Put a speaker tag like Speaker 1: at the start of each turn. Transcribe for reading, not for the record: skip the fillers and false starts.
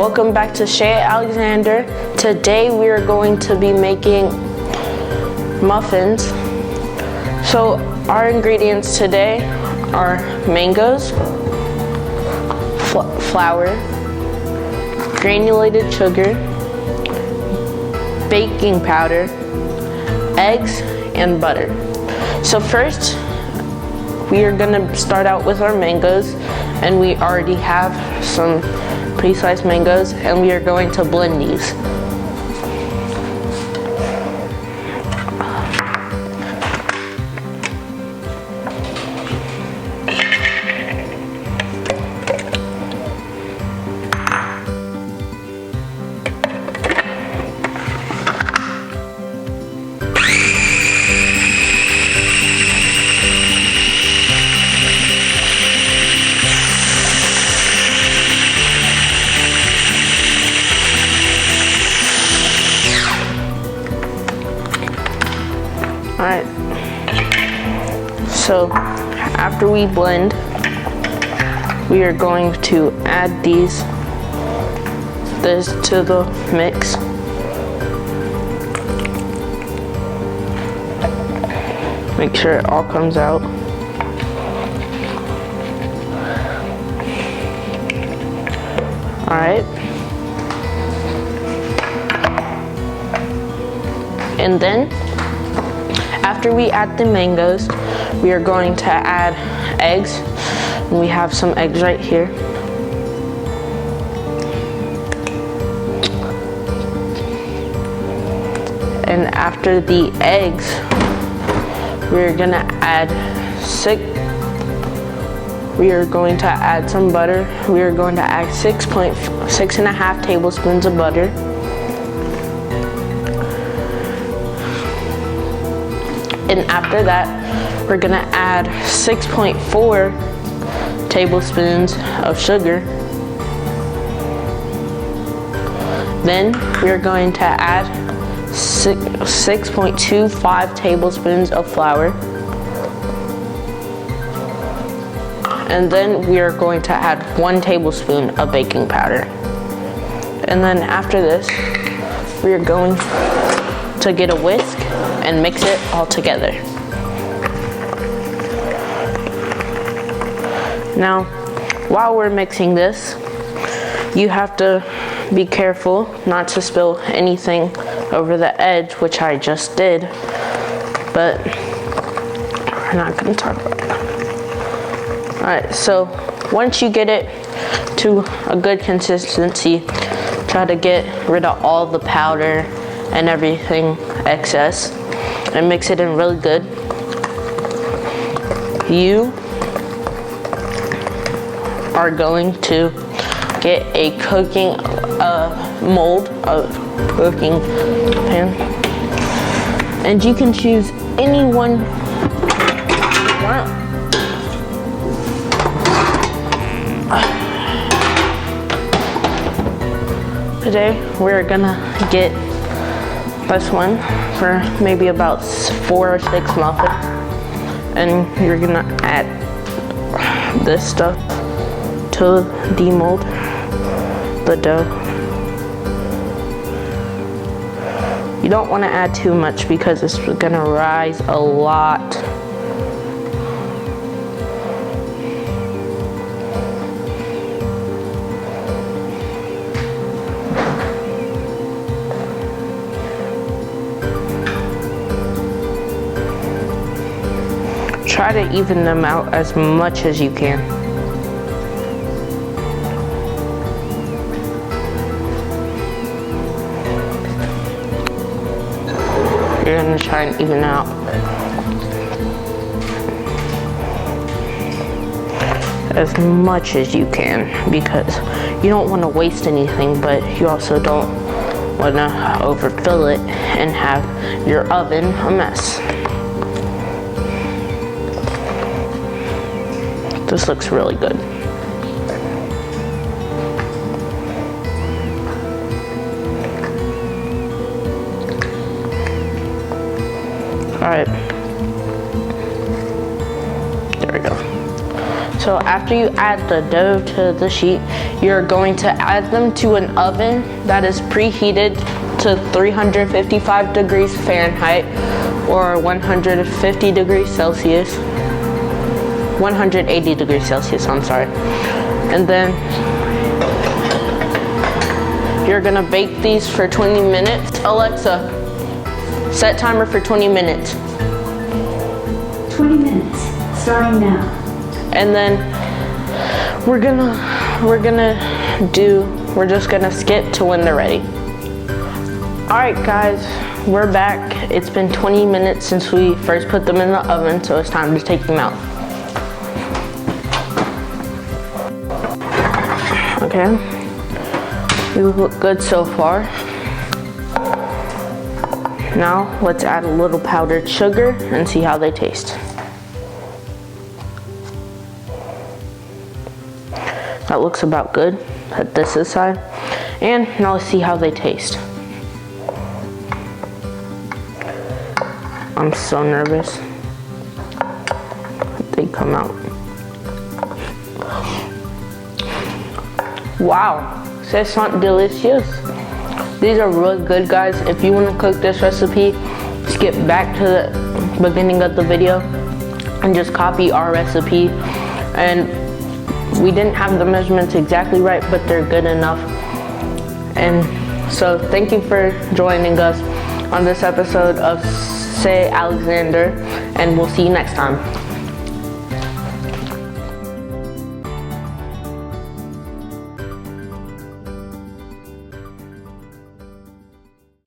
Speaker 1: Welcome back to Chez Alexander. Today we are going to be making muffins. So our ingredients today are mangoes, flour, granulated sugar, baking powder, eggs, and butter. So first, we are gonna start out with our mangoes, and we already have some pre-sliced mangoes, and we are going to blend these. Alright, so after we blend, we are going to add this to the mix. Make sure it all comes out. Alright. And then, after we add the mangoes, we are going to add eggs. And we have some eggs right here. And after the eggs, we're gonna add some butter. We are going to add 6.5 tablespoons of butter. And after that, we're gonna add 6.4 tablespoons of sugar. Then we're going to add 6.25 tablespoons of flour. And then we are going to add 1 tablespoon of baking powder. And then after this, we are going to get a whisk and mix it all together. Now, while we're mixing this, you have to be careful not to spill anything over the edge, which I just did, but we're not gonna talk about that. All right, so once you get it to a good consistency, try to get rid of all the powder and everything excess, and mix it in really good. You are going to get a cooking mold, a cooking pan, and you can choose any one you want. Today we're gonna get this one for maybe about 4 or 6 muffins, and you're gonna add this stuff to demold the dough. You don't want to add too much because it's gonna rise a lot. Try to even them out as much as you can. You're gonna try and even out. As much as you can, because you don't want to waste anything, but you also don't want to overfill it and have your oven a mess. This looks really good. All right. There we go. So after you add the dough to the sheet, you're going to add them to an oven that is preheated to 355 degrees Fahrenheit or 150 degrees Celsius. 180 degrees Celsius, I'm sorry. And then you're gonna bake these for 20 minutes. Alexa, set timer for 20 minutes.
Speaker 2: 20 minutes, starting now.
Speaker 1: And then we're just gonna skip to when they're ready. All right, guys, we're back. It's been 20 minutes since we first put them in the oven, so it's time to take them out. Okay, they look good so far. Now let's add a little powdered sugar and see how they taste. That looks about good at this side. And now let's see how they taste. I'm so nervous. They come out. Wow, c'est sont delicious. These are really good, guys. If you want to cook this recipe, skip back to the beginning of the video and just copy our recipe. And we didn't have the measurements exactly right, but they're good enough. And so thank you for joining us on this episode of Say Alexander, and we'll see you next time.